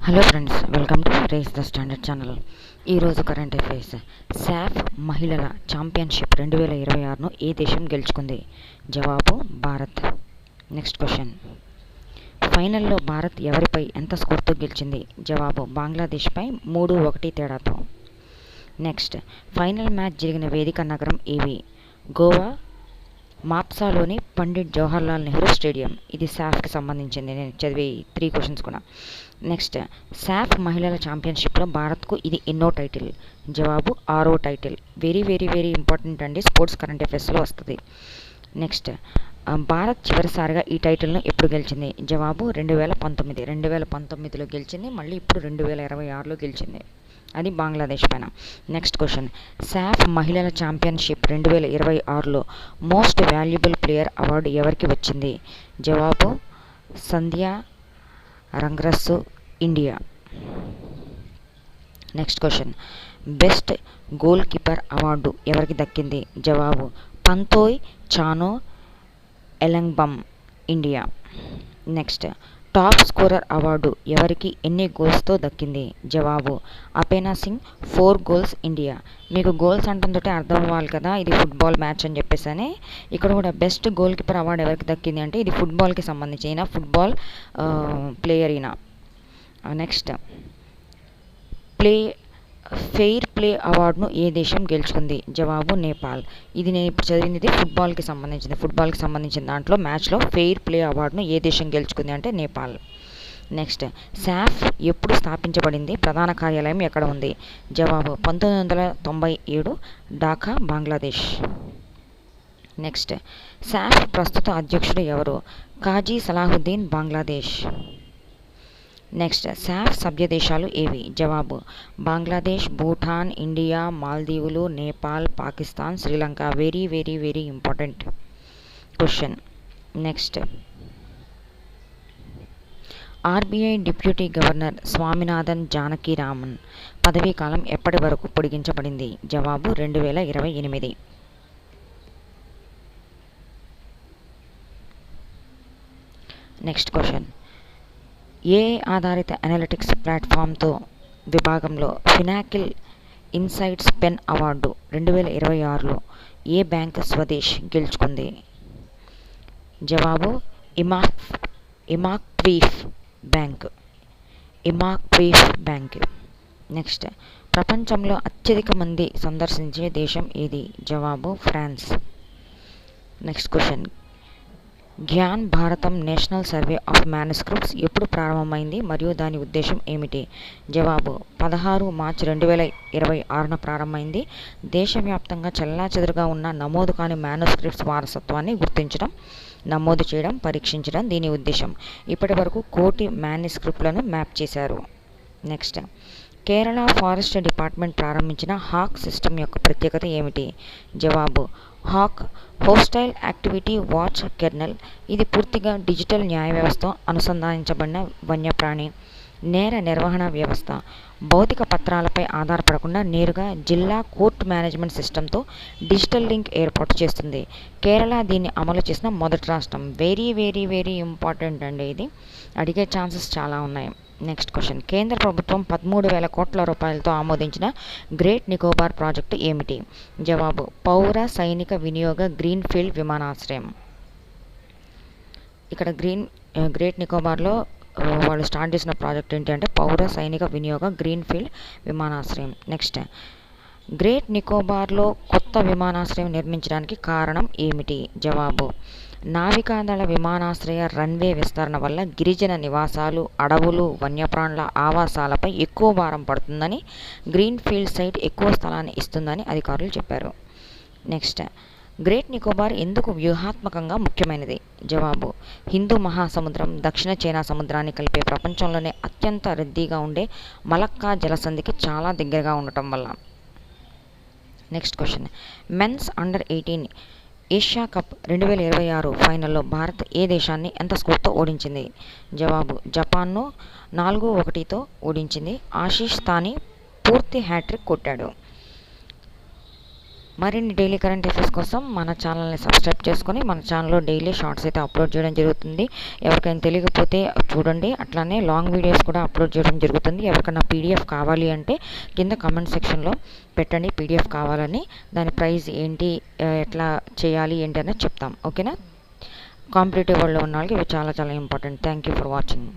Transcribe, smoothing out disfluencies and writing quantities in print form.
Hello friends, welcome to race the standard channel. ఈరోజు current affairs. SAFF మహిళల championship 2026ను ఏ దేశం గెలుచుకుంది? జవాబు భారత్. Next question. ఫైనల్లో భారత్ ఎవరిపై ఎంత స్కోర్తో గెలిచింది? జవాబు బంగ్లాదేశ్పై 3-1 తేడాతో. నెక్స్ట్, ఫైనల్ మ్యాచ్ జరిగిన వేదిక నగరం ఏవి? గోవా మాప్సాలోని పండిట్ జవహర్లాల్ నెహ్రూ స్టేడియం. ఇది శాఫ్కి సంబంధించింది. నేను చదివే 3 క్వశ్చన్స్ కూడా. నెక్స్ట్, శాఫ్ మహిళల ఛాంపియన్షిప్లో భారత్కు ఇది ఎన్నో టైటిల్? జవాబు 6వ title. Very very very important అండి, స్పోర్ట్స్ కరెంట్ అఫైర్స్లో వస్తుంది. నెక్స్ట్, భారత్ చివరిసారిగా ఈ టైటిల్ను ఎప్పుడు గెలిచింది? జవాబు 2019. 2019లో గెలిచింది, మళ్ళీ ఇప్పుడు 2026లో గెలిచింది. అది బంగ్లాదేశ్ పైన. Next question. శాఫ్ మహిళల ఛాంపియన్షిప్ 2026లో మోస్ట్ వాల్యుబుల్ ప్లేయర్ అవార్డు ఎవరికి వచ్చింది? జవాబు సంధ్యా రంగ్రస్సు, India. Next question. Best goalkeeper award ఎవరికి దక్కింది? జవాబు Panthoi Chanu Elangbam, India. Next, top scorer award ఎవరికి ఎన్ని గోల్స్తో దక్కింది? జవాబు అపేనా సింగ్, 4 గోల్స్, ఇండియా. మీకు గోల్స్ అంటుందంటే అర్థం అవ్వాలి కదా, ఇది ఫుట్బాల్ మ్యాచ్ అని చెప్పేసి. ఇక్కడ కూడా బెస్ట్ గోల్ కీపర్ అవార్డు ఎవరికి దక్కింది అంటే ఇది ఫుట్బాల్కి సంబంధించి, ఈయన ఫుట్బాల్ ప్లేయర్ ఈయన. నెక్స్ట్, ఫెయిర్ ప్లే అవార్డును ఏ దేశం గెలుచుకుంది? జవాబు నేపాల్. ఇది నేను ఇప్పుడు చదివింది ఫుట్బాల్కి సంబంధించిన దాంట్లో మ్యాచ్లో ఫెయిర్ ప్లే అవార్డును ఏ దేశం గెలుచుకుంది అంటే నేపాల్. నెక్స్ట్, శాఫ్ ఎప్పుడు స్థాపించబడింది? ప్రధాన కార్యాలయం ఎక్కడ ఉంది? జవాబు 1997, ఢాకా, బంగ్లాదేశ్. నెక్స్ట్, శాఫ్ ప్రస్తుత అధ్యక్షుడు ఎవరు? కాజీ సలాహుద్దీన్, బంగ్లాదేశ్. నెక్స్ట్, శాఫ్ సభ్య దేశాలు ఏవి? జవాబు బంగ్లాదేశ్, భూటాన్, ఇండియా, మాల్దీవులు, Nepal, Pakistan, Sri Lanka. Very very very important question. Next, RBI deputy governor Swaminathan Janakiraman పదవీ కాలం ఎప్పటి వరకు పొడిగించబడింది? జవాబు 2028. Next question. ఏఐ ఆధారిత అనలిటిక్స్ ప్లాట్ఫామ్తో విభాగంలో ఫినాకిల్ ఇన్సైట్స్ పెన్ అవార్డు 2026లో ఏ బ్యాంక్ స్వదేశ్ గెలుచుకుంది? జవాబు ఇమాక్వీఫ్ బ్యాంక్. నెక్స్ట్, ప్రపంచంలో అత్యధిక మంది సందర్శించే దేశం ఏది? జవాబు France. Next question. Gyan Bharatam national survey of manuscripts ఎప్పుడు ప్రారంభమైంది మరియు దాని ఉద్దేశం ఏమిటి? జవాబు 16 మార్చి 2026న ప్రారంభమైంది. దేశవ్యాప్తంగా చెల్లాచెదురుగా ఉన్న నమోదు కాని మ్యానుస్క్రిప్ట్స్ వారసత్వాన్ని గుర్తించడం, నమోదు చేయడం, పరీక్షించడం దీని ఉద్దేశం. ఇప్పటి వరకు 1 కోటి మ్యానుస్క్రిప్ట్లను మ్యాప్ చేశారు. నెక్స్ట్, కేరళ ఫారెస్ట్ డిపార్ట్మెంట్ ప్రారంభించిన హాక్ సిస్టమ్ యొక్క ప్రత్యేకత ఏమిటి? జవాబు హాక్ హోస్టైల్ యాక్టివిటీ వాచ్ కెర్నల్. ఇది పూర్తిగా డిజిటల్ న్యాయ వ్యవస్థతో అనుసంధానించబడిన వన్యప్రాణి నేర నిర్వహణ వ్యవస్థ. భౌతిక పత్రాలపై ఆధారపడకుండా నేరుగా జిల్లా కోర్టు మేనేజ్మెంట్ సిస్టంతో డిజిటల్ లింక్ ఏర్పాటు చేస్తుంది. కేరళ దీన్ని అమలు చేసిన మొదటి రాష్ట్రం. వెరీ వెరీ వెరీ ఇంపార్టెంట్ అండి, ఇది అడిగే ఛాన్సెస్ చాలా ఉన్నాయి. Next question. కేంద్ర ప్రభుత్వం 13,000 కోట్ల రూపాయలతో ఆమోదించిన గ్రేట్ నికోబార్ ప్రాజెక్టు ఏమిటి? జవాబు పౌర సైనిక వినియోగ గ్రీన్ ఫీల్డ్ విమానాశ్రయం. ఇక్కడ గ్రేట్ నికోబార్లో వాళ్ళు స్టార్ట్ చేసిన ప్రాజెక్ట్ ఏంటి అంటే పౌర సైనిక వినియోగ గ్రీన్ ఫీల్డ్ విమానాశ్రయం. నెక్స్ట్, గ్రేట్ నికోబార్లో కొత్త విమానాశ్రయం నిర్మించడానికి కారణం ఏమిటి? జవాబు నావికాదళ విమానాశ్రయ రన్వే విస్తరణ వల్ల గిరిజన నివాసాలు, అడవులు, వన్యప్రాణుల ఆవాసాలపై ఎక్కువ భారం పడుతుందని, గ్రీన్ ఫీల్డ్ సైట్ ఎక్కువ స్థలాన్ని ఇస్తుందని అధికారులు చెప్పారు. నెక్స్ట్, గ్రేట్ నికోబార్ ఎందుకు వ్యూహాత్మకంగా ముఖ్యమైనది? జవాబు హిందూ మహాసముద్రం, దక్షిణ చైనా సముద్రాన్ని కలిపే ప్రపంచంలోనే అత్యంత రద్దీగా ఉండే మలక్కా జలసంధికి చాలా దగ్గరగా ఉండటం వల్ల. Next question. Men's under eighteen Asia cup 2026 ఫైనల్లో భారత్ ఏ దేశాన్ని ఎంత స్కోర్తో ఓడించింది? జవాబు జపాన్ను 4-1తో ఓడించింది. ఆశీష్ తాని పూర్తి హ్యాట్రిక్ కొట్టాడు. మరిన్ని డైలీ కరెంట్ అఫైర్స్ కోసం మన ఛానల్ని సబ్స్క్రైబ్ చేసుకొని మన ఛానల్లో డైలీ షార్ట్స్ అయితే అప్లోడ్ చేయడం జరుగుతుంది. ఎవరికైనా తెలియకపోతే చూడండి. అట్లానే లాంగ్ వీడియోస్ కూడా అప్లోడ్ చేయడం జరుగుతుంది. ఎవరికైనా పీడిఎఫ్ కావాలి అంటే కింద కామెంట్ సెక్షన్లో పెట్టండి పీడిఎఫ్ కావాలని. దాని ప్రైస్ ఏంటి, ఎట్లా చేయాలి ఏంటి అనేది చెప్తాం. ఓకేనా? కాంపిటేటివ్ వరల్డ్లో ఉన్న వాళ్ళకి ఇవి చాలా చాలా important. Thank you for watching.